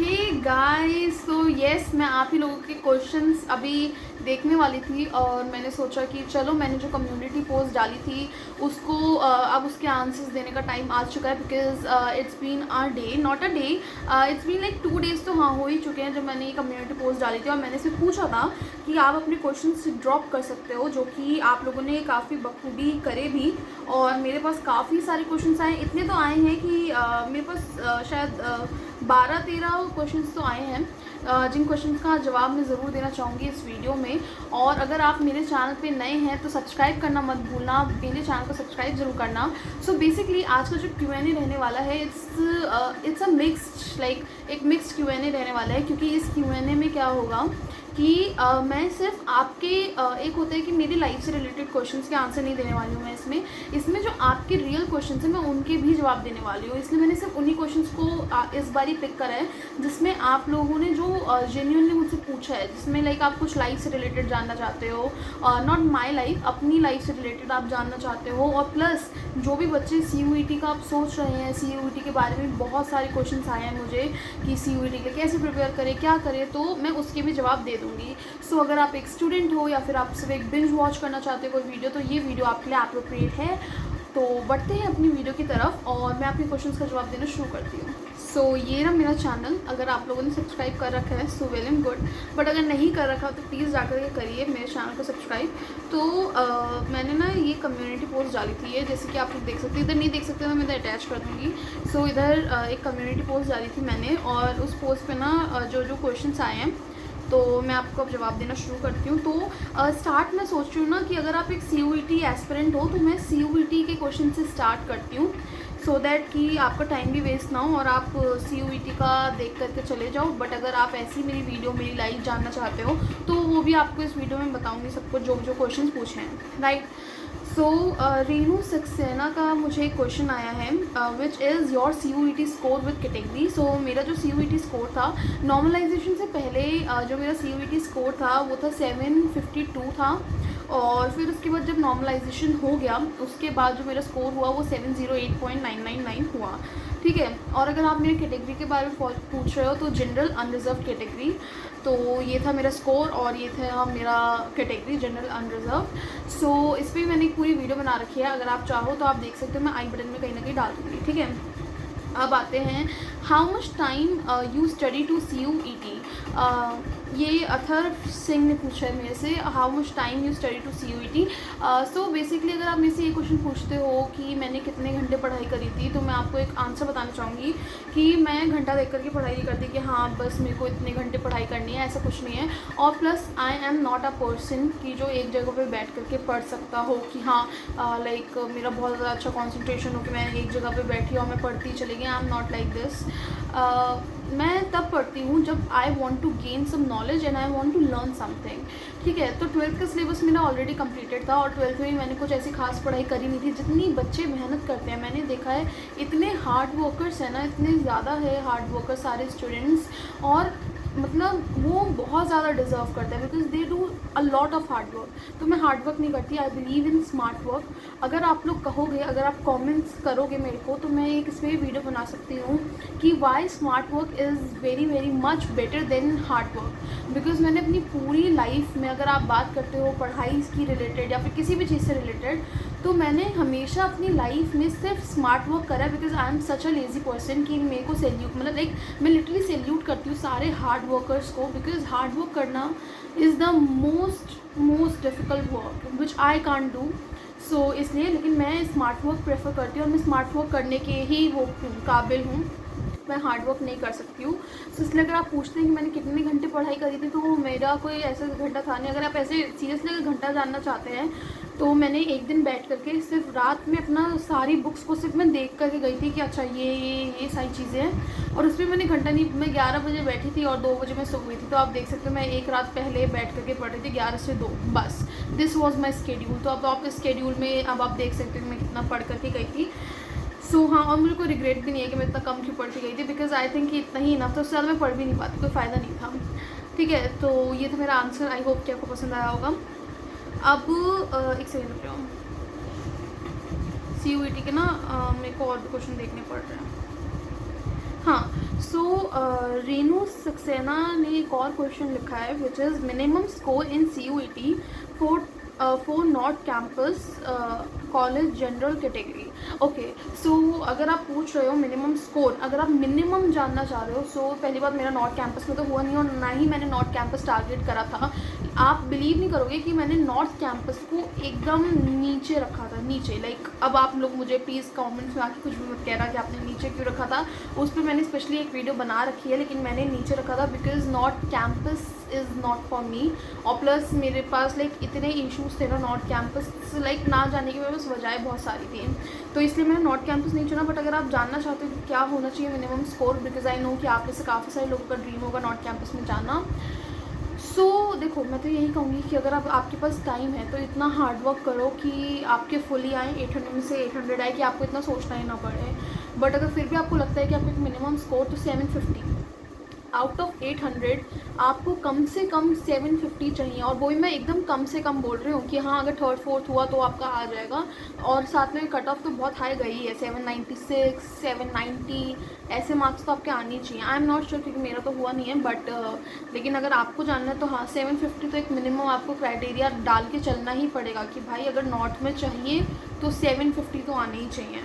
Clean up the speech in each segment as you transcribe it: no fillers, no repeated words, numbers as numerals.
Hey guys, तो yes मैं आप ही लोगों के क्वेश्चंस अभी देखने वाली थी और मैंने सोचा कि चलो मैंने जो कम्युनिटी पोस्ट डाली थी उसको अब उसके आंसर्स देने का टाइम आ चुका है। Because it's been a day, not a day, it's been like 2 days तो हाँ हो ही चुके हैं जब मैंने ये कम्युनिटी पोस्ट डाली थी। और मैंने से पूछा था कि आप अपने क्वेश्चंस ड्रॉप कर सकते हो, जो कि आप लोगों ने काफ़ी बखूबी करे भी। और मेरे पास काफ़ी सारे क्वेश्चंस आए, इतने तो आए हैं कि मेरे पास शायद 12-13 क्वेश्चंस तो आए हैं, जिन क्वेश्चंस का जवाब मैं ज़रूर देना चाहूँगी इस वीडियो में। और अगर आप मेरे चैनल पे नए हैं तो सब्सक्राइब करना मत भूलना, मेरे चैनल को सब्सक्राइब ज़रूर करना। सो बेसिकली आज का जो Q&A रहने वाला है इट्स अ मिक्स्ड, लाइक एक मिक्स्ड Q&A रहने वाला है। क्योंकि इस Q&A में क्या होगा कि मैं सिर्फ आपके एक होता है कि मेरी लाइफ से रिलेटेड क्वेश्चंस के आंसर नहीं देने वाली हूँ मैं इसमें जो आपके रियल क्वेश्चंस हैं मैं उनके भी जवाब देने वाली हूँ। इसलिए मैंने सिर्फ उन्हीं क्वेश्चंस को इस बार ही पिक करा है जिसमें आप लोगों ने जो जेन्युइनली मुझसे पूछा है, जिसमें लाइक आप कुछ लाइफ से रिलेटेड जानना चाहते हो, नॉट माई लाइफ, अपनी लाइफ से रिलेटेड आप जानना चाहते हो। और प्लस जो भी बच्चे CUET का आप सोच रहे हैं, CUET के बारे में बहुत सारे क्वेश्चंस आए हैं मुझे कि CUET के लिए कैसे प्रिपेयर करें, क्या करें, तो मैं उसके भी जवाब दे दूँगी। सो अगर आप एक स्टूडेंट हो या फिर आप सिर्फ एक बिंज वॉच करना चाहते हो कोई वीडियो, तो ये वीडियो आपके लिए अप्रोप्रिएट है। तो बढ़ते हैं अपनी वीडियो की तरफ और मैं आपके क्वेश्चंस का जवाब देना शुरू करती हूँ। सो ये रहा मेरा चैनल, अगर आप लोगों ने सब्सक्राइब कर रखा है so well and good, but अगर नहीं कर रखा तो प्लीज़ जाकर के करिए मेरे चैनल को सब्सक्राइब। तो मैंने ना ये कम्युनिटी पोस्ट डाली थी, ये जैसे कि आप लोग देख सकते हैं, इधर नहीं देख सकते तो मैं इधर अटैच कर दूँगी। सो इधर एक कम्युनिटी पोस्ट डाली थी मैंने और उस पोस्ट पे ना जो जो क्वेश्चंस आए हैं तो मैं आपको अब जवाब देना शुरू करती हूँ। तो स्टार्ट मैं सोच रही हूँ ना कि अगर आप एक CUET एस्पिरेंट हो तो मैं CUET के क्वेश्चन से स्टार्ट करती हूँ, सो दैट कि आपका टाइम भी वेस्ट ना हो और आप CUET का देख करके चले जाओ। बट अगर आप ऐसी मेरी वीडियो, मेरी लाइफ जानना चाहते हो तो वो भी आपको इस वीडियो में बताऊँगी सबको जो जो क्वेश्चन पूछे हैं, राइट। सो रेनू सक्सेना का मुझे एक क्वेश्चन आया है, which is your CUET score with category. So मेरा जो CUET स्कोर था नॉर्मलाइजेशन से पहले, जो मेरा CUET स्कोर था वो था 752 था। और फिर उसके बाद जब नॉर्मलाइजेशन हो गया उसके बाद जो मेरा स्कोर हुआ वो 708.999 हुआ, ठीक है। और अगर आप मेरे कैटेगरी के बारे में पूछ रहे हो तो जनरल अनरिजर्व कैटेगरी, तो ये था मेरा स्कोर और ये था मेरा कैटेगरी जनरल अनरिजर्व। सो इस पर मैंने एक पूरी वीडियो बना रखी है, अगर आप चाहो तो आप देख सकते हो, मैं आई बटन में कहीं ना कहीं डाल दूँगी, ठीक है। अब आते हैं how much time you study to CUET। ये अथर्व सिंह ने पूछा है मेरे से, how much time you study to CUET। So basically अगर आप मेरे से ये क्वेश्चन पूछते हो कि मैंने कितने घंटे पढ़ाई करी थी, तो मैं आपको एक आंसर बताना चाहूँगी कि मैं घंटा देख करके पढ़ाई नहीं करती कि हाँ बस मेरे को इतने घंटे पढ़ाई करनी है, ऐसा कुछ नहीं है। और plus I am not a person कि जो एक जगह पे बैठ करके पढ़ सकता हो कि हाँ लाइक मेरा बहुत ज़्यादा अच्छा कॉन्सेंट्रेशन हो कि मैं एक जगह पे बैठी और मैं पढ़ती चली गई। I am not like this. मैं तब पढ़ती हूँ जब I want to gain some knowledge and I want to learn something, ठीक है। तो 12th का सिलेबस मेरा ऑलरेडी कंप्लीटेड था और 12th में मैंने कुछ ऐसी खास पढ़ाई करी नहीं थी। जितनी बच्चे मेहनत करते हैं मैंने देखा है, इतने हार्ड वर्कर्स हैं ना, इतने ज़्यादा है हार्ड वर्कर्स सारे स्टूडेंट्स, और मतलब वो बहुत ज़्यादा डिज़र्व करते हैं because they do a lot of hard work. तो मैं हार्ड वर्क नहीं करती, I believe in smart work. अगर आप लोग कहोगे, अगर आप कमेंट्स करोगे मेरे को, तो मैं एक इस पर वीडियो बना सकती हूँ कि why smart work is very very much better than hard work. Because मैंने अपनी पूरी लाइफ में, अगर आप बात करते हो पढ़ाई की रिलेटेड या फिर किसी भी चीज़ से रिलेटेड, तो मैंने हमेशा अपनी लाइफ में सिर्फ स्मार्ट वर्क करा है। Because I am such a lazy person कि मेरे को सैल्यूट, मतलब लाइक मैं लिटरली सैल्यूट करती हूँ सारे हार्ड वर्कर्स को, बिकॉज हार्ड वर्क करना is the most difficult work which I can't do. So इसलिए, लेकिन मैं स्मार्ट वर्क प्रेफर करती हूँ और मैं स्मार्ट वर्क करने के ही वो काबिल हूँ, मैं हार्ड वर्क नहीं कर सकती हूँ। तो इसलिए अगर आप पूछते हैं कि मैंने कितने घंटे पढ़ाई करी थी, तो मेरा कोई ऐसा घंटा था नहीं। अगर आप ऐसे सीरियसली अगर घंटा जानना चाहते हैं तो मैंने एक दिन बैठ करके सिर्फ रात में अपना सारी बुक्स को सिर्फ मैं देख करके गई थी कि अच्छा ये सारी चीज़ें हैं, और उसमें मैंने घंटा नहीं, मैं 11 बजे बैठी थी और 2 बजे मैं सो गई थी। तो आप देख सकते हो मैं एक रात पहले बैठ करके पढ़ रही थी 11 से 2, बस दिस वॉज माई स्केड्यूल। तो अब आप इस स्केड्यूल में अब आप देख सकते हो मैं कितना पढ़ करके गई थी। सो हाँ, और मुझे कोई रिग्रेट भी नहीं है कि मैं इतना कम क्यों पढ़ के गई थी, बिकॉज आई थिंक कि इतना ही इनफ था, उससे ज़्यादा मैं पढ़ भी नहीं पाती, कोई फ़ायदा नहीं था, ठीक है। तो ये था मेरा आंसर, आई होप कि आपको पसंद आया होगा। अब एक सेकेंड रुक जाओ, CUET के ना मेरे को और भी क्वेश्चन देखने पड़ रहे हैं। हाँ, सो रेनू सक्सेना ने एक और क्वेश्चन लिखा है which is minimum score in CUET for north campus college general category. Okay, so अगर आप पूछ रहे हो मिनिमम स्कोर, अगर आप मिनिमम जानना चाह रहे हो, सो पहली बात मेरा नॉर्थ कैंपस में तो हुआ नहीं और ना ही मैंने नॉर्थ कैंपस टारगेट करा था। आप बिलीव नहीं करोगे कि मैंने नॉर्थ कैंपस को एकदम नीचे रखा था, नीचे। लाइक अब आप लोग मुझे प्लीज़ कमेंट्स में आके कुछ भी मत कहना कि आपने नीचे क्यों रखा था, उस पर मैंने स्पेशली एक वीडियो बना रखी है, लेकिन मैंने नीचे रखा था because north campus is not for me. और प्लस मेरे पास लाइक इतने इश्यूज़ थे ना नॉर्थ कैंपस, लाइक ना जाने की मेरे पास वजह बहुत सारी थी, तो इसलिए मैंने नॉर्थ कैंपस नहीं चुना। बट अगर आप जानना चाहते हो कि क्या होना चाहिए minimum score, because I know कि आप में से काफ़ी सारे लोगों का ड्रीम होगा नॉर्थ कैंपस में जाना। सो देखो, मैं तो यही कहूँगी कि अगर आपके पास टाइम है तो इतना हार्ड वर्क करो कि आपके फुली आए, 800 में से 800 आए, कि आपको इतना सोचना ही ना पड़े। बट अगर फिर भी आपको लगता है कि आपको एक मिनिमम स्कोर, तो 750 आउट ऑफ 800 आपको कम से कम 750 चाहिए। और वही मैं एकदम कम से कम बोल रही हूँ कि हाँ, अगर थर्ड फोर्थ हुआ तो आपका आ जाएगा। और साथ में कट ऑफ तो बहुत हाई गई है, 796 790 ऐसे मार्क्स तो आपके आने चाहिए। आई एम नॉट श्योर क्योंकि मेरा तो हुआ नहीं है, बट लेकिन अगर आपको जानना है तो हाँ, 750 तो एक मिनिमम आपको क्राइटेरिया डाल के चलना ही पड़ेगा कि भाई अगर नॉर्थ में चाहिए तो 750 तो आने ही चाहिए।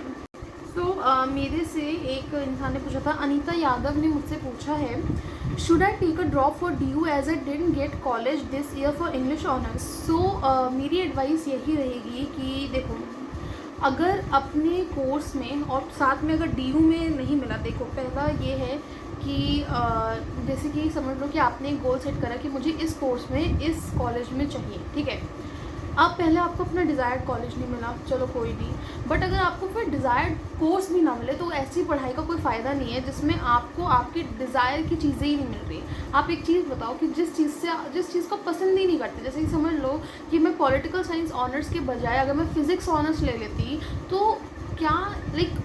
तो मेरे से एक इंसान ने पूछा था, अनीता यादव ने मुझसे पूछा है, should I take a drop for DU as I didn't get college this year for English honours. So मेरी एडवाइस यही रहेगी कि देखो, अगर अपने कोर्स में और साथ में अगर DU में नहीं मिला, देखो पहला ये है कि जैसे कि समझ लो कि आपने एक गोल सेट करा कि मुझे इस कोर्स में इस कॉलेज में चाहिए, ठीक है। अब पहले आपको अपना डिज़ायर्ड कॉलेज नहीं मिला, चलो कोई नहीं, बट अगर आपको फिर डिज़ायर्ड कोर्स भी ना मिले तो ऐसी पढ़ाई का कोई फ़ायदा नहीं है जिसमें आपको आपकी डिज़ायर की चीज़ें ही नहीं मिल रही। आप एक चीज़ बताओ कि जिस चीज़ को पसंद ही नहीं करते, जैसे कि समझ लो कि मैं पॉलिटिकल साइंस ऑनर्स के बजाय अगर मैं फ़िज़िक्स ऑनर्स ले लेती तो क्या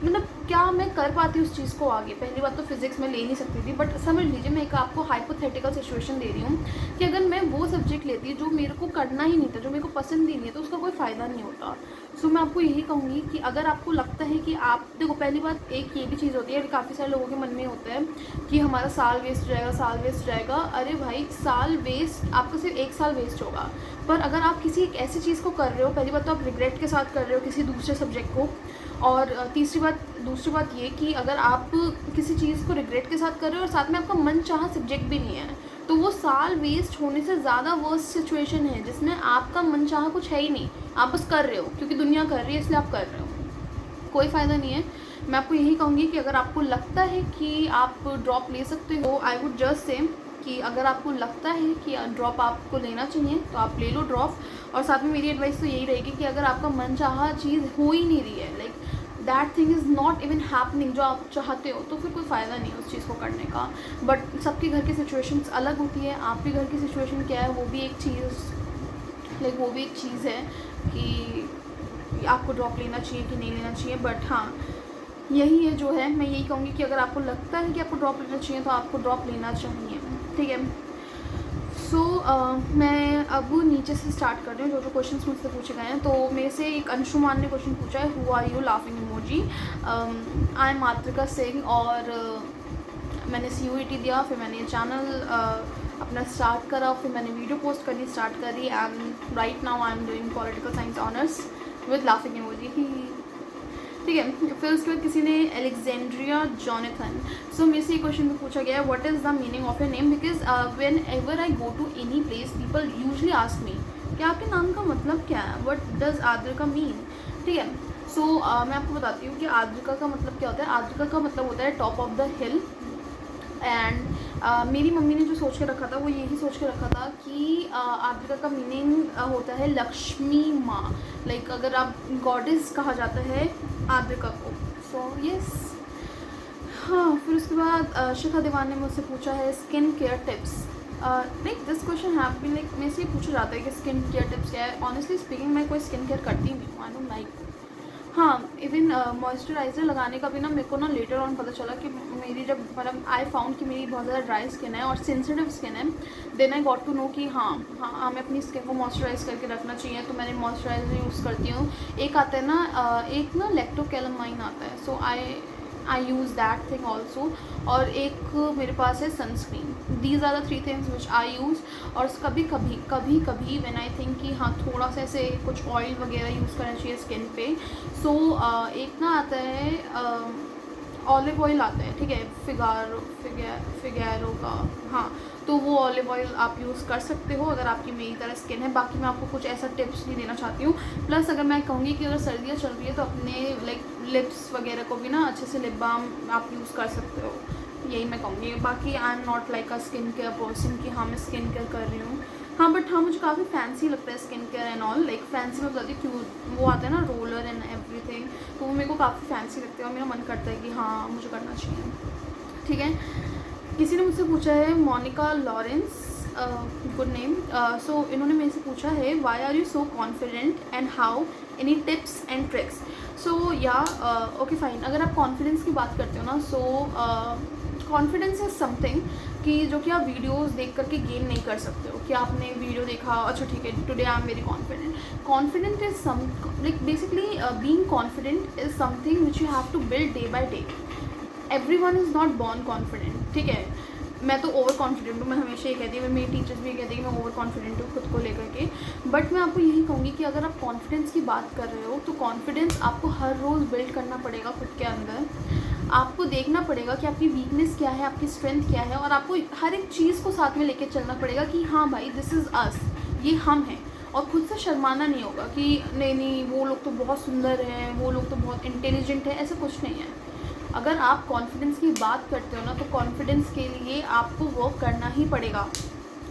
मतलब क्या मैं कर पाती उस चीज़ को आगे। पहली बात तो फिज़िक्स में ले नहीं सकती थी, बट समझ लीजिए मैं एक आपको हाइपोथेटिकल सिचुएशन दे रही हूँ कि अगर मैं वो सब्जेक्ट लेती जो मेरे को करना ही नहीं था, जो मेरे को पसंद ही नहीं है, तो उसका कोई फ़ायदा नहीं होता। सो मैं आपको यही कहूँगी कि अगर आपको लगता है कि आप देखो, पहली बात एक ये भी चीज़ होती है, काफ़ी सारे लोगों के मन में होता है कि हमारा साल वेस्ट जाएगा, साल वेस्ट जाएगा। अरे भाई, साल वेस्ट, आपका सिर्फ एक साल वेस्ट होगा। पर अगर आप किसी एक ऐसी चीज़ को कर रहे हो, पहली बात तो आप रिग्रेट के साथ कर रहे हो किसी दूसरे सब्जेक्ट को, और दूसरी बात ये कि अगर आप किसी चीज़ को रिग्रेट के साथ कर रहे हो और साथ में आपका मन चाहा सब्जेक्ट भी नहीं है, तो वो साल वेस्ट होने से ज़्यादा वर्स्ट सिचुएशन है जिसमें आपका मन चाहा कुछ है ही नहीं, आप बस कर रहे हो क्योंकि दुनिया कर रही है इसलिए आप कर रहे हो, कोई फ़ायदा नहीं है। मैं आपको यही कहूँगी कि अगर आपको लगता है कि आप ड्रॉप ले सकते हो, आई वुड जस्ट से कि अगर आपको लगता है कि ड्रॉप आपको लेना चाहिए तो आप ले लो ड्रॉप। और साथ में मेरी एडवाइस तो यही रहेगी कि अगर आपका मन चाहा चीज़ हो ही नहीं रही है, like that thing is not even happening जो आप चाहते हो, तो फिर कोई फ़ायदा नहीं है उस चीज़ को करने का। बट सबके घर की सिचुएशंस अलग होती है, आपके घर की सिचुएशन क्या है वो भी एक चीज़ है कि आपको ड्रॉप लेना चाहिए कि नहीं लेना चाहिए। बट हाँ, यही है जो है, मैं यही कहूँगी कि अगर आपको लगता है कि आपको ड्रॉप लेना चाहिए तो आपको ड्रॉप लेना चाहिए, ठीक है। सो मैं अब नीचे से स्टार्ट कर रही हूँ, जो क्वेश्चंस मुझसे पूछे गए हैं। तो मेरे से एक अंशुमान ने क्वेश्चन पूछा है, who are you laughing emoji. I am Matrika Singh, और मैंने CUET दिया, फिर मैंने ये चैनल अपना स्टार्ट करा, फिर मैंने वीडियो पोस्ट करनी स्टार्ट करी, and right now I am doing political science honours with laughing emoji, ठीक है। फिर उसके बाद किसी ने एलेक्जेंड्रिया जॉनथन, सो मेरे से ये क्वेश्चन भी पूछा गया है, what is the meaning of your name, because whenever I go to any place people usually ask me कि आपके नाम का मतलब क्या है, व्हाट डज आद्रिका मीन, ठीक है। सो मैं आपको बताती हूँ कि आद्रिका का मतलब क्या होता है। आद्रिका का मतलब होता है top of the hill. And मेरी मम्मी ने जो सोच के रखा था वो यही सोच के रखा था कि आद्रिका का मीनिंग होता है लक्ष्मी माँ, लाइक अगर आप गॉडेस कहा जाता है आद्रिका को। सो यस, हाँ। फिर उसके बाद शिखा दीवान ने मुझसे पूछा है skin care tips. Like this question have been like मेरे से पूछा जाता है कि स्किन केयर टिप्स क्या है। ऑनेस्टली स्पीकिंग मैं कोई स्किन केयर करती नहीं हूँ, आई डोंट लाइक। हाँ, इवन मॉइस्चराइज़र लगाने का भी ना मेरे को ना लेटर ऑन पता चला कि मेरी जब मतलब आई फाउंड कि मेरी बहुत ज़्यादा ड्राई स्किन है और सेंसिटिव स्किन है, then I got to know कि हाँ हमें अपनी स्किन को मॉइस्चराइज़ करके रखना चाहिए। तो मैंने मॉइस्चराइज़र यूज़ करती हूँ। एक आता है ना एक ना लैक्टोकैलामाइन आता है, so I I use that thing also. और एक मेरे पास है sunscreen. These are the 3 things which I use. और कभी कभी व्हेन आई थिंक कि हाँ थोड़ा सा ऐसे कुछ ऑयल वगैरह यूज़ करना चाहिए स्किन पे, सो एक ना आता है ऑलिव ऑयल आता है, ठीक है, फिगैरो का, हाँ, तो वो ऑलिव ऑयल आप यूज़ कर सकते हो अगर आपकी मेरी तरह स्किन है। बाकी मैं आपको कुछ ऐसा टिप्स नहीं देना चाहती हूँ। प्लस अगर मैं कहूँगी कि अगर सर्दियाँ चल रही है तो अपने लाइक लिप्स वगैरह को भी ना अच्छे से लिप बाम आप यूज़ कर सकते हो, यही मैं कहूँगी। बाकी आई am not like a skin care person कि हाँ मैं स्किन केयर कर रही हूँ, हाँ, बट हाँ मुझे काफ़ी फैंसी लगता है skin care and all. Like fancy में बताती क्यों, वो आता है ना रोलर एंड एवरीथिंग, तो वो मेरे को काफ़ी फैंसी लगता है और मेरा मन करता है कि हाँ मुझे करना चाहिए, ठीक है। किसी ने मुझसे पूछा है, Monica Lawrence, good name, so इन्होंने मेरे से पूछा है why are you so confident and how, any tips and tricks. So या ओके फाइन, अगर आप कॉन्फिडेंस की बात करते हो ना, सो कॉन्फिडेंस इज़ समथिंग कि जो कि आप वीडियोस देख करके गेन नहीं कर सकते हो कि आपने वीडियो देखा, अच्छा ठीक है today I am very confident. Confident is some like basically being confident is something which you have to build day by day. Everyone is not born confident, ठीक है। मैं तो ओवर कॉन्फिडेंट हूँ, मैं हमेशा ये कहती हूँ, मेरी टीचर्स भी ये कहती हैं कि मैं ओवर कॉन्फिडेंट हूँ खुद को लेकर के। बट मैं आपको यही कहूँगी कि अगर आप कॉन्फिडेंस की बात कर रहे हो तो कॉन्फिडेंस आपको हर रोज़ बिल्ड करना पड़ेगा खुद के अंदर। आपको देखना पड़ेगा कि आपकी वीकनेस क्या है, आपकी स्ट्रेंथ क्या है, और आपको हर एक चीज़ को साथ में लेके चलना पड़ेगा कि हाँ भाई दिस इज़ अस, ये हम हैं। और खुद से शर्माना नहीं होगा कि नहीं वो लोग तो बहुत सुंदर हैं, वो लोग तो बहुत इंटेलिजेंट है, ऐसा कुछ नहीं है। अगर आप कॉन्फिडेंस की बात करते हो ना, तो कॉन्फिडेंस के लिए आपको वर्क करना ही पड़ेगा।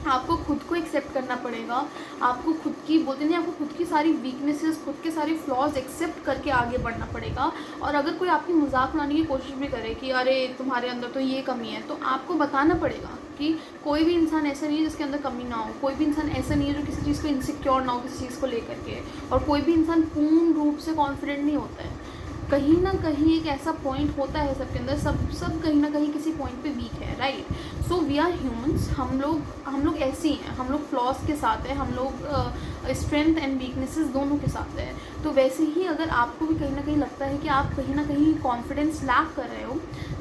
आपको खुद को एक्सेप्ट करना पड़ेगा, आपको खुद की बोलते नहीं, आपको खुद की सारी वीकनेसेस, खुद के सारे फ्लॉज एक्सेप्ट करके आगे बढ़ना पड़ेगा। और अगर कोई आपकी मजाक उड़ाने की कोशिश भी करे कि अरे तुम्हारे अंदर तो ये कमी है, तो आपको बताना पड़ेगा कि कोई भी इंसान ऐसा नहीं है जिसके अंदर कमी ना हो, कोई भी इंसान ऐसा नहीं है जो किसी चीज़ को इनसिक्योर ना हो किसी चीज़ को लेकर के, और कोई भी इंसान पूर्ण रूप से कॉन्फिडेंट नहीं होता है। कहीं ना कहीं एक ऐसा पॉइंट होता है सबके अंदर, सब कहीं ना कहीं किसी पॉइंट पे वीक है, right. So we are humans, हम लोग ऐसे ही हैं, हम लोग फ्लॉज के साथ हैं, हम लोग स्ट्रेंथ एंड वीकनेसेस दोनों के साथ है। तो वैसे ही अगर आपको भी कहीं ना कहीं लगता है कि आप कहीं ना कहीं कॉन्फिडेंस लैक कर रहे हो,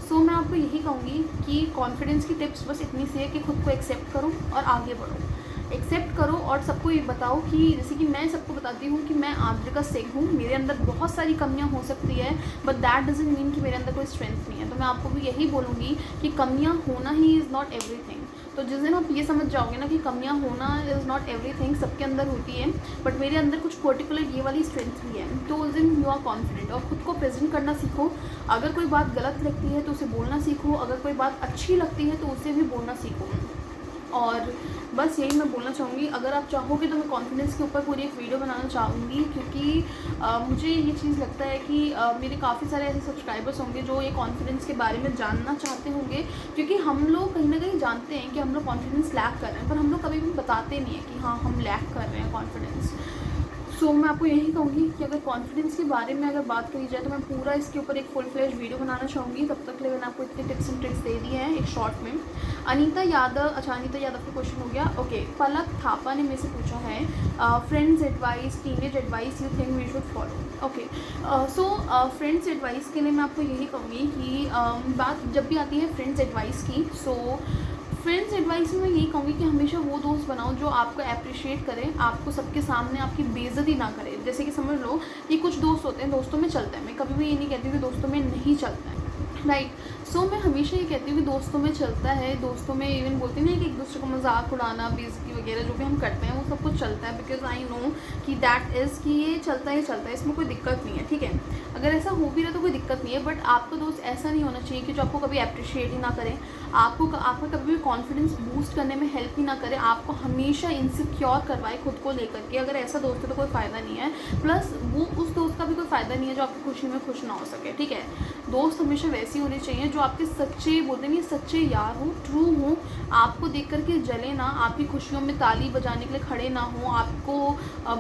सो मैं आपको यही कहूँगी कि कॉन्फिडेंस की टिप्स बस इतनी सी है कि खुद को एक्सेप्ट करो और आगे बढ़ो। एक्सेप्ट करो और सबको ये बताओ कि जैसे कि मैं सबको बताती हूँ कि मैं आद्रिका सिंह हूँ, मेरे अंदर बहुत सारी कमियाँ हो सकती है, बट दैट डजंट मीन कि मेरे अंदर कोई स्ट्रेंथ नहीं है। तो मैं आपको भी यही बोलूँगी कि कमियाँ होना ही इज़ नॉट एवरीथिंग। तो जिस दिन आप ये समझ जाओगे ना कि कमियाँ होना इज़ नॉट एवरीथिंग, सबके अंदर होती है, बट मेरे अंदर कुछ पर्टिकुलर ये वाली स्ट्रेंथ भी है, तो उस दिन यू आर कॉन्फिडेंट। और खुद को प्रेजेंट करना सीखो। अगर कोई बात गलत लगती है तो उसे बोलना सीखो, अगर कोई बात अच्छी लगती है तो उसे भी बोलना सीखो। और बस यही मैं बोलना चाहूँगी। अगर आप चाहोगे तो मैं कॉन्फिडेंस के ऊपर पूरी एक वीडियो बनाना चाहूँगी, क्योंकि मुझे ये चीज़ लगता है कि मेरे काफ़ी सारे ऐसे सब्सक्राइबर्स होंगे जो ये कॉन्फिडेंस के बारे में जानना चाहते होंगे। क्योंकि हम लोग कहीं ना कहीं जानते हैं कि हम लोग कॉन्फिडेंस लैक कर रहे हैं, पर हम लोग कभी भी बताते नहीं हैं कि हाँ हम लैक कर रहे हैं कॉन्फिडेंस। सो मैं आपको यही कहूँगी कि अगर कॉन्फिडेंस के बारे में अगर बात करी जाए तो मैं पूरा इसके ऊपर एक फुल फ्लेज वीडियो बनाना चाहूँगी। तब तक के लिए मैंने आपको इतने टिप्स एंड ट्रिक्स दे दिए हैं एक शॉर्ट में। अनीता यादव, अच्छा अनीता यादव का क्वेश्चन हो गया, ओके। पलक थापा ने मेरे से पूछा है friends advice, teenage advice you think we should follow. Okay, so friends advice के लिए मैं आपको यही कहूँगी कि बात जब भी आती है फ्रेंड्स एडवाइस की, सो फ्रेंड्स एडवाइस में मैं यही कहूँगी कि हमेशा वो दोस्त बनाओ जो आपको अप्रिशिएट करें, आपको सबके सामने आपकी बेइज्जती ना करे। जैसे कि समझ लो कि कुछ दोस्त होते हैं, दोस्तों में चलता है, मैं कभी भी ये नहीं कहती कि दोस्तों में नहीं चलता है, राइट। सो मैं हमेशा ये कहती हूँ कि दोस्तों में चलता है, दोस्तों में इवन बोलते हैं कि एक दूसरे को मजाक उड़ाना, बेइज्जती वगैरह जो भी हम करते हैं वो सब कुछ चलता है, बिकॉज आई नो कि दैट इज़ कि ये चलता ही चलता है, इसमें कोई दिक्कत नहीं है, ठीक है। अगर ऐसा हो भी रहा तो कोई दिक्कत नहीं है, बट आपका दोस्त ऐसा नहीं होना चाहिए कि जो आपको कभी अप्रिशिएट ही ना करें, आपका कभी भी कॉन्फिडेंस बूस्ट करने में हेल्प ही ना करे, आपको हमेशा इनसिक्योर करवाए खुद को लेकर के। अगर ऐसा दोस्त है तो कोई फ़ायदा नहीं है, प्लस वो उस दोस्त का भी कोई फ़ायदा नहीं है जो आपकी खुशी में खुश ना हो सके, ठीक है। दोस्त हमेशा वैसे होने चाहिए जो आपके सच्चे, बोलते नहीं, सच्चे यार हो, ट्रू हो, आपको देख करके जले ना, आपकी खुशियों में ताली बजाने के लिए खड़े ना हो, आपको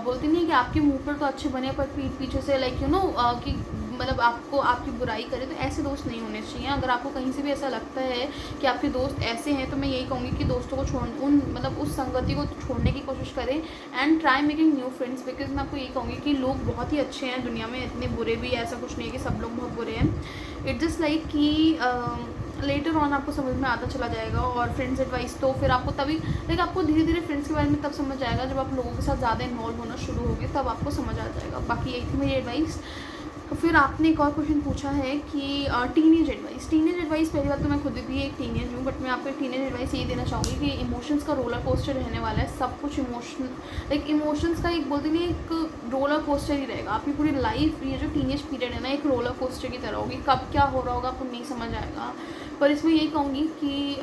बोलते नहीं कि आपके मुंह पर तो अच्छे बने पर पीठ पीछे से लाइक यू नो कि मतलब आपको आपकी बुराई करे, तो ऐसे दोस्त नहीं होने चाहिए। अगर आपको कहीं से भी ऐसा लगता है कि आपके दोस्त ऐसे हैं, तो मैं यही कहूँगी कि दोस्तों को उस संगति को छोड़ने की कोशिश करें and try making new friends. Because मैं आपको यही कहूँगी कि लोग बहुत ही अच्छे हैं दुनिया में, इतने बुरे भी, ऐसा कुछ नहीं है कि सब लोग बहुत बुरे हैं। इट जस्ट लाइक कि लेटर ऑन आपको समझ में आता चला जाएगा। और फ्रेंड्स एडवाइस तो फिर आपको तभी लाइक आपको धीरे धीरे फ्रेंड्स के बारे में तब समझ आएगा जब आप लोगों के साथ ज़्यादा इन्वॉल्व होना शुरू होगे, तब आपको समझ आ जाएगा। बाकी यही थी मेरी एडवाइस। तो फिर आपने एक और क्वेश्चन पूछा है कि टीनेज एडवाइस। पहली बात तो मैं खुद भी एक टीनेज हूँ, बट मैं आपको एक टीनेज एडवाइस ये देना चाहूँगी कि इमोशंस का रोलर कोस्टर रहने वाला है। सब कुछ इमोशंस का एक बोलते नहीं, एक रोलर कोस्टर ही रहेगा। आपकी पूरी लाइफ, ये जो टीनेज पीरियड है ना, एक रोलर कोस्टर की तरह होगी। कब क्या हो रहा होगा आपको नहीं समझ आएगा। पर इसमें यही कहूँगी कि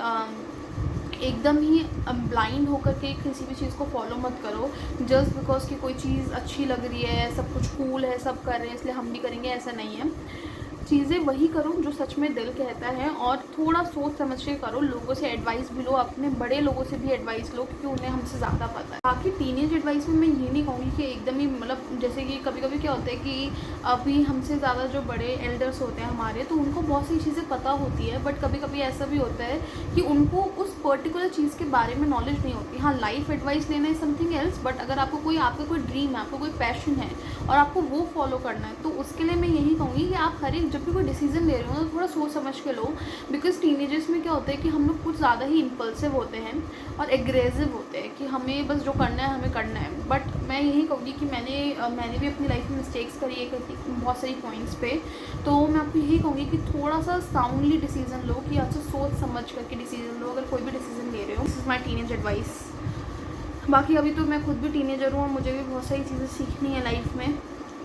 एकदम ही ब्लाइंड होकर के किसी भी चीज़ को फॉलो मत करो जस्ट बिकॉज कि कोई चीज़ अच्छी लग रही है, सब कुछ कूल है, सब कर रहे हैं इसलिए हम भी करेंगे, ऐसा नहीं है। चीज़ें वही करो जो सच में दिल कहता है, और थोड़ा सोच समझ के करो। लोगों से एडवाइस भी लो, अपने बड़े लोगों से भी एडवाइस लो, क्योंकि उन्हें हमसे ज़्यादा पता है। बाकी टीनेज एडवाइस में मैं ये नहीं कहूँगी कि एकदम ही मतलब जैसे कि कभी कभी क्या होता है कि अभी हमसे ज़्यादा जो बड़े एल्डर्स होते हैं हमारे, तो उनको बहुत सी चीज़ें पता होती है, बट कभी कभी ऐसा भी होता है कि उनको उस पर्टिकुलर चीज़ के बारे में नॉलेज नहीं होती। हाँ, लाइफ एडवाइस लेना है समथिंग एल्स, बट अगर आपका कोई ड्रीम है, आपको कोई पैशन है और आपको वो फॉलो करना है, तो उसके लिए मैं यही कहूँगी कि आप हर एक जब भी कोई डिसीजन ले रहे हो तो थोड़ा सोच समझ के लो। बिकॉज टीनेजर्स में क्या होता है कि हम लोग कुछ ज़्यादा ही इम्पल्सिव होते हैं और एग्रेसिव होते हैं कि हमें बस जो करना है हमें करना है। बट मैं यही कहूँगी कि मैंने भी अपनी लाइफ में मिस्टेक्स करी है बहुत सारी पॉइंट्स पे, तो मैं आपको यही कहूँगी कि थोड़ा सा साउंडली डिसीजन लो, कि अच्छा सोच समझ करके डिसीजन लो अगर कोई भी डिसीजन ले रहे हो। This is my teenage advice. बाकी अभी तो मैं खुद भी टीनेजर हूँ और मुझे भी बहुत सारी चीज़ें सीखनी है लाइफ में,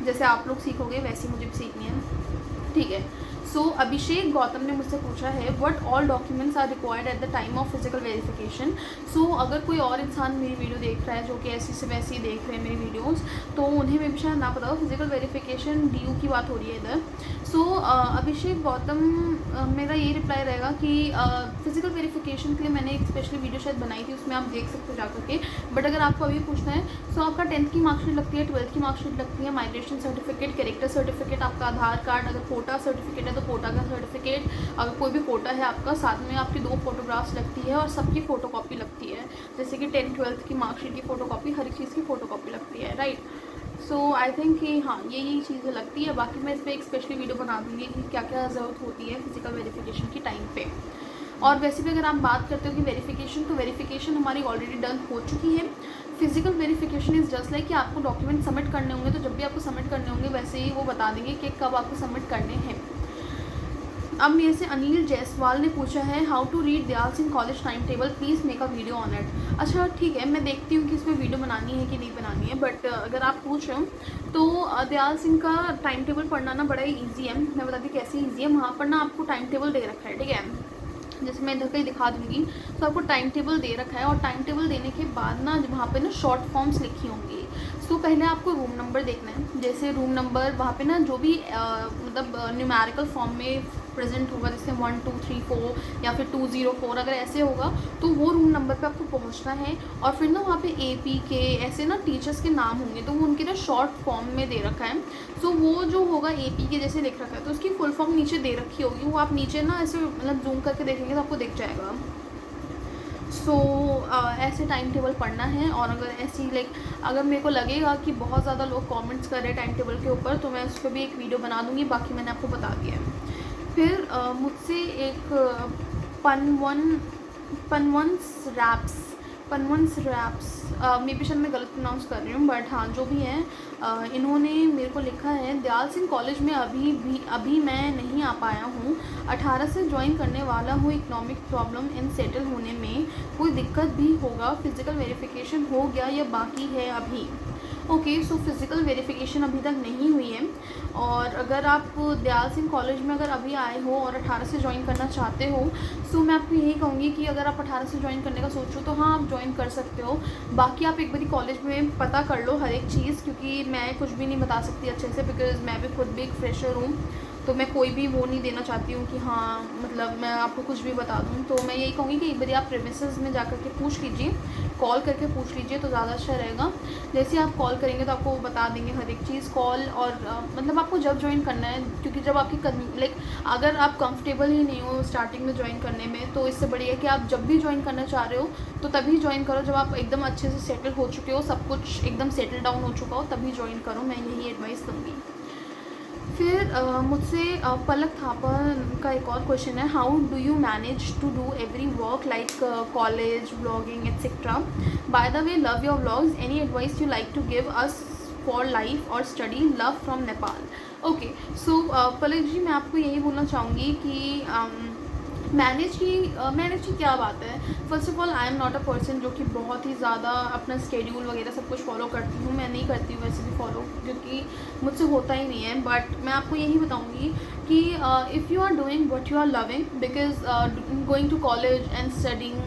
जैसे आप लोग सीखोगे वैसे मुझे भी सीखनी है। ठीक है। सो अभिषेक गौतम ने मुझसे पूछा है what all documents are required at the time of physical verification. So अगर कोई और इंसान मेरी वीडियो देख रहा है जो कि ऐसी से वैसी देख रहे हैं मेरी वीडियोस, तो उन्हें मैं भी शायद ना पता हो। फिजिकल वेरिफिकेशन DU की बात हो रही है इधर। सो अभिषेक गौतम, मेरा ये रिप्लाई रहेगा कि फिजिकल वेरिफिकेशन के लिए मैंने एक स्पेशली वीडियो शायद बनाई थी, उसमें आप देख सकते हो जा करके। बट अगर आपको अभी पूछना है, सो आपका 10th की मार्कशीट लगती है, 12th की मार्कशीट लगती है, माइग्रेशन सर्टिफिकेट, कैरेक्टर सर्टिफिकेट, आपका आधार कार्ड, अगर कोटा सर्टिफिकेट है तो कोटा का सर्टिफिकेट, अगर कोई भी कोटा है आपका, साथ में आपकी 2 फोटोग्राफ्स लगती है और सबकी फ़ोटोकॉपी लगती है। जैसे कि 10th 12th की मार्कशीट की फ़ोटोकॉपी, हर एक चीज़ की फ़ोटोकॉपी लगती है, राइट। सो आई थिंक कि हाँ यही चीज़ें लगती है। बाकी मैं इस पर एक स्पेशली वीडियो बना दूँगी कि क्या क्या ज़रूरत होती है फिजिकल वेरिफिकेशन की टाइम पे। और वैसे भी अगर आप बात करते हो कि वेरिफिकेशन, तो वेरिफिकेशन हमारी ऑलरेडी डन हो चुकी है। Physical verification is just like कि आपको डॉक्यूमेंट सबमिट करने होंगे, तो जब भी आपको सबमिट करने होंगे वैसे ही वो बता देंगे कि कब आपको सबमिट करने हैं। अब मेरे से अनिल जायसवाल ने पूछा है how to read Dayal Singh college time table, please make a video on it. अच्छा ठीक है, मैं देखती हूँ कि इसमें वीडियो बनानी है कि नहीं बनानी है, बट अगर आप पूछ रहे हो तो दयाल सिंह का टाइम टेबल पढ़ना ना बड़ा ही ईजी है। मैं बताती हूँ कैसे ईजी है। वहाँ पर ना आपको टाइम टेबल दे रखा है, ठीक है, जैसे मैं इधर कहीं दिखा दूँगी, तो आपको टाइम टेबल दे रखा है। और टाइम टेबल देने के बाद ना वहाँ पे ना शॉर्ट फॉर्म्स लिखी होंगी। तो पहले आपको रूम नंबर देखना है, जैसे रूम नंबर वहाँ पे ना जो भी मतलब न्यूमेरिकल फॉर्म में प्रेजेंट होगा, जैसे 1 2 3 4 या फिर 204 अगर ऐसे होगा, तो वो रूम नंबर पे आपको पहुँचना है। और फिर ना वहाँ पे AP के ऐसे ना टीचर्स के नाम होंगे, तो वो उनके ना शॉर्ट फॉर्म में दे रखा है। सो वो जो होगा AP के जैसे लिख रखा है, तो उसकी फुल फॉर्म नीचे दे रखी होगी, वो आप नीचे ना ऐसे मतलब जूम करके देखेंगे तो आपको दिख जाएगा। सो ऐसे टाइम टेबल पढ़ना है। और अगर ऐसी अगर मेरे को लगेगा कि बहुत ज़्यादा लोग कमेंट्स कर रहे हैं टाइम टेबल के ऊपर, तो मैं उस पर भी एक वीडियो बना दूँगी। बाकी मैंने आपको बता दिया है। फिर मुझसे एक पनवंस रैप्स, मे बी शायद मैं गलत प्रोनाउंस कर रही हूँ, बट हाँ जो भी है, इन्होंने मेरे को लिखा है दयाल सिंह कॉलेज में अभी मैं नहीं आ पाया हूँ। 18 से ज्वाइन करने वाला हूँ। इकोनॉमिक प्रॉब्लम इन सेटल होने में कोई दिक्कत भी होगा? फिज़िकल वेरिफिकेशन हो गया या बाकी है अभी? ओके, सो फिज़िकल वेरिफिकेशन अभी तक नहीं हुई है। और अगर आप दयाल सिंह कॉलेज में अगर अभी आए हो और 18 से ज्वाइन करना चाहते हो, सो मैं आपको यही कहूँगी कि अगर आप 18 से ज्वाइन करने का सोचो तो हाँ आप ज्वाइन कर सकते हो। बाकी आप एक बारी कॉलेज में पता कर लो हर एक चीज़, क्योंकि मैं कुछ भी नहीं बता सकती अच्छे से, बिकॉज़ मैं भी खुद भी एक फ्रेशर हूँ। तो मैं कोई भी वो नहीं देना चाहती हूँ कि हाँ मतलब मैं आपको कुछ भी बता दूँ। तो मैं यही कहूँगी कि एक बार आप प्रेमिसेस में जा कर के पूछ लीजिए, कॉल करके पूछ लीजिए तो ज़्यादा अच्छा रहेगा। जैसे आप कॉल करेंगे तो आपको वो बता देंगे हर एक चीज़। कॉल और मतलब आपको जब ज्वाइन करना है, क्योंकि जब आपकी लाइक अगर आप कंफर्टेबल ही नहीं हो स्टार्टिंग में ज्वाइन करने में, तो इससे बढ़िया है कि आप जब भी ज्वाइन करना चाह रहे हो तो तभी ज्वाइन करो जब आप एकदम अच्छे से सेटल हो चुके हो, सब कुछ एकदम सेटल डाउन हो चुका हो, तभी ज्वाइन करो। मैं यही एडवाइस दूँगी। फिर मुझसे पलक थापा का एक और क्वेश्चन है, how do you manage to do every work like college, blogging etcetera? By the way, love your vlogs, any advice you like to give us for life और study, love from Nepal. Okay, so Palak ji, मैं आपको यही बोलना चाहूँगी कि manage की क्या बात है। First of all, I am not a person जो कि बहुत ही ज़्यादा अपना स्केड्यूल वगैरह सब कुछ फॉलो करती हूँ। मैं नहीं करती हूँ वैसे भी फॉलो, क्योंकि मुझसे होता ही नहीं है। बट मैं आपको यही बताऊँगी कि if you are doing what you are loving, because going to college and studying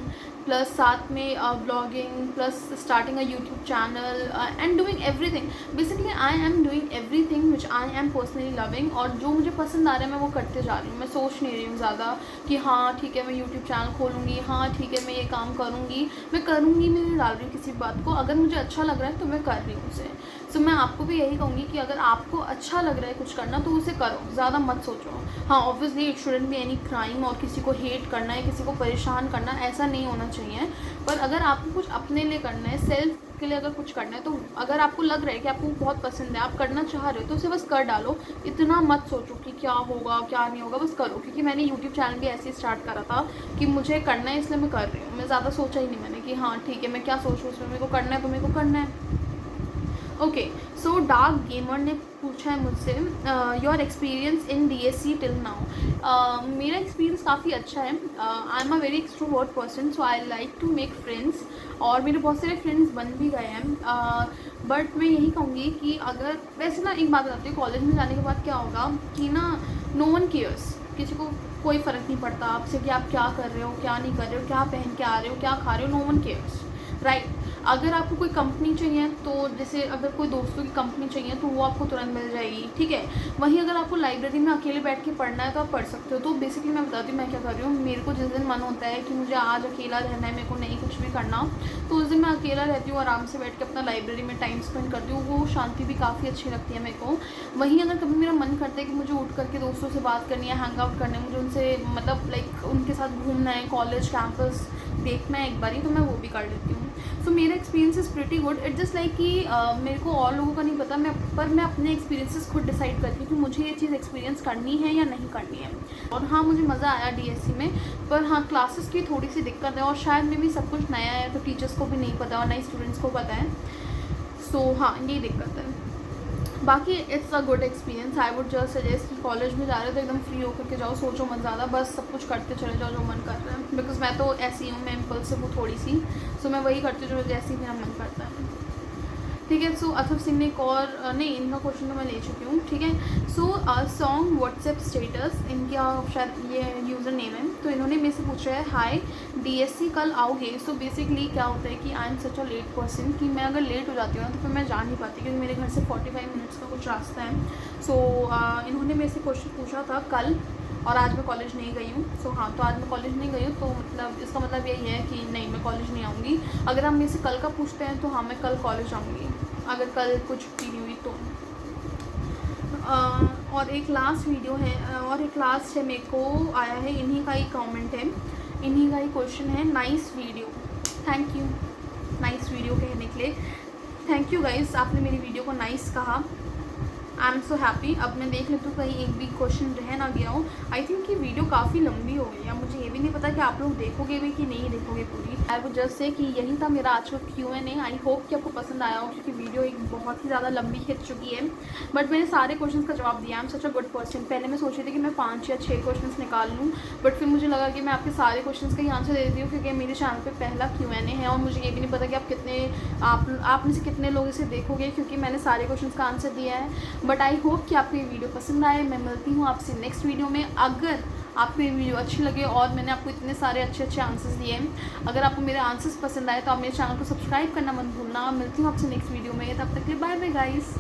plus साथ में blogging plus starting a YouTube channel and doing everything, basically I am doing everything which I am personally loving. और जो मुझे पसंद आ रहा है मैं वो करते जा रही हूँ। मैं सोच नहीं रही हूँ ज़्यादा कि हाँ ठीक है मैं यूट्यूब चैनल खोलूँगी, हाँ ठीक है मैं ये काम करूँगी, मैं करूँगी, मैं नहीं डाल रही हूँ किसी बात को। अगर मुझे अच्छा लग रहा है तो मैं कर रही हूँ उसे। सो मैं आपको भी यही कहूँगी कि अगर आपको अच्छा लग रहा है कुछ करना तो उसे करो, ज़्यादा मत सोचो। हाँ, obviously it shouldn't be any crime, और किसी को हेट करना है, किसी को परेशान करना, ऐसा नहीं होना चाहिए। पर अगर आपको कुछ अपने लिए करना है, सेल्फ के लिए अगर कुछ करना है, तो अगर आपको लग रहा है कि आपको बहुत पसंद है, आप करना चाह रहे हो, तो उसे बस कर डालो। इतना मत सोचो कि क्या होगा क्या नहीं होगा, बस करो। क्योंकि मैंने यूट्यूब चैनल भी ऐसे ही स्टार्ट करा था कि मुझे करना है इसलिए मैं कर रही हूँ। मैं ज़्यादा सोचा ही नहीं मैंने कि हाँ ठीक है मैं क्या सोचूँ उसमें, मेरे को करना है तो मेरे को करना है। ओके, सो डार्क गेमर ने पूछा है मुझसे, your experience in DSC till now. मेरा एक्सपीरियंस काफ़ी अच्छा है। I am a very extrovert person, so I like to make friends, और मेरे बहुत सारे फ्रेंड्स बन भी गए हैं। बट मैं यही कहूँगी कि अगर वैसे ना एक बात बताती हूँ, कॉलेज में जाने के बाद क्या होगा कि ना नो वन केयर्स, किसी को कोई फ़र्क नहीं पड़ता आपसे कि आप क्या कर रहे हो क्या नहीं कर रहे हो, क्या पहन के आ रहे हो क्या खा रहे हो, नो वन केयर्स, राइट। अगर आपको कोई कंपनी चाहिए तो जैसे अगर कोई दोस्तों की कंपनी चाहिए तो वो आपको तुरंत मिल जाएगी, ठीक है। वहीं अगर आपको लाइब्रेरी में अकेले बैठ के पढ़ना है तो आप पढ़ सकते हो। तो बेसिकली मैं बताती हूँ मैं क्या कर रही हूँ। मेरे को जिस दिन मन होता है कि मुझे आज अकेला रहना है, मेरे को नहीं कुछ भी करना, तो उस दिन मैं अकेला रहती हूँ, आराम से बैठ के अपना लाइब्रेरी में टाइम स्पेंड करती हूँ। वो शांति भी काफ़ी अच्छी लगती है मेरे को। वहीं अगर कभी मेरा मन करता है कि मुझे उठ करके दोस्तों से बात करनी है, हैंग आउट करना है, मुझे उनसे मतलब लाइक उनके साथ घूमना है, कॉलेज कैंपस देखना है एक बारी, तो मैं वो भी कर लेती हूँ। सो मेरा experience is pretty good. It just like कि मेरे को और लोगों का नहीं पता, मैं अपने एक्सपीरियंसेस खुद डिसाइड करती हूँ कि मुझे ये चीज़ एक्सपीरियंस करनी है या नहीं करनी है। और हाँ, मुझे मज़ा आया DSC में, पर हाँ क्लासेस की थोड़ी सी दिक्कत है, और शायद में भी सब कुछ नया है तो टीचर्स को भी नहीं पता और नए स्टूडेंट्स को पता है। सो हाँ, ये दिक्कत है। बाकी it's a good experience. I would just suggest कि कॉलेज में जा रहे हो तो एकदम फ्री होकर के जाओ, सोचो मत ज़्यादा, बस सब कुछ करते चले जाओ जो मन कर रहा है। बिकॉज मैं तो ऐसी हूँ, मैं इम्पल्सिव हूँ थोड़ी सी, सो मैं वही करती हूँ जो जैसे ही मेरा मन करता है, ठीक है। सो अथर्व सिंह ने एक और नहीं, इनका क्वेश्चन तो मैं ले चुकी हूँ, ठीक है। सो सॉन्ग व्हाट्सएप स्टेटस, इनका शायद ये यूज़र नेम है, तो इन्होंने मेरे से पूछा है, हाय DSC कल आओगे? सो बेसिकली क्या होता है कि I am such a late person कि मैं अगर लेट हो जाती हूँ ना तो फिर मैं जा नहीं पाती, क्योंकि मेरे घर से 45 मिनट्स का कुछ रास्ता है। सो इन्होंने मेरे से क्वेश्चन पूछा था कल, और आज मैं कॉलेज नहीं गई हूँ। सो हाँ, तो आज मैं कॉलेज नहीं गई हूँ, तो मतलब इसका मतलब यही है कि नहीं, मैं कॉलेज नहीं आऊँगी। अगर आप मेरे से कल का पूछते हैं तो हाँ, मैं कल कॉलेज आऊँगी, अगर कल कुछ छुट्टी नहीं हुई तो। और एक लास्ट वीडियो है, और एक लास्ट है, मेरे को आया है, इन्हीं का ही कमेंट है, इन्हीं का ही क्वेश्चन है, nice video. Thank you nice video कहने के लिए, थैंक यू गाइस, आपने मेरी वीडियो को नाइस कहा। I am so happy. अब मैं देख लेती हूँ कहीं एक भी क्वेश्चन रह ना गया हो। आई थिंक ये वीडियो काफ़ी लंबी हो गई है, मुझे ये भी नहीं पता कि आप लोग देखोगे भी कि नहीं देखोगे पूरी। आई वुड जस्ट से कि यही था मेरा आज का Q&A। आई होप कि आपको पसंद आया हो, क्योंकि वीडियो एक बहुत ही ज़्यादा लंबी खिंच चुकी है, बट मैंने सारे क्वेश्चन का जवाब दिया। आई am such a good person. पहले मैं सोच रही थी कि मैं 5 या 6 क्वेश्चन निकाल लूँ, बट फिर मुझे लगा कि मैं आपके सारे क्वेश्चन का ही आंसर दे देती हूँ, क्योंकि मेरे चैनल पर पहला Q&A है, और मुझे ये भी नहीं पता कि आप कितने आप में से कितने लोग इसे देखोगे, क्योंकि मैंने सारे क्वेश्चन का आंसर दिया है। बट आई होप कि आपको ये वीडियो पसंद आए। मैं मिलती हूँ आपसे नेक्स्ट वीडियो में। अगर आपको ये वीडियो अच्छी लगे और मैंने आपको इतने सारे अच्छे अच्छे आंसर्स दिए हैं, अगर आपको मेरे आंसर्स पसंद आए तो आप मेरे चैनल को सब्सक्राइब करना मत भूलना। मिलती हूँ आपसे नेक्स्ट वीडियो में, तब तक के लिए बाय बाय गाइस।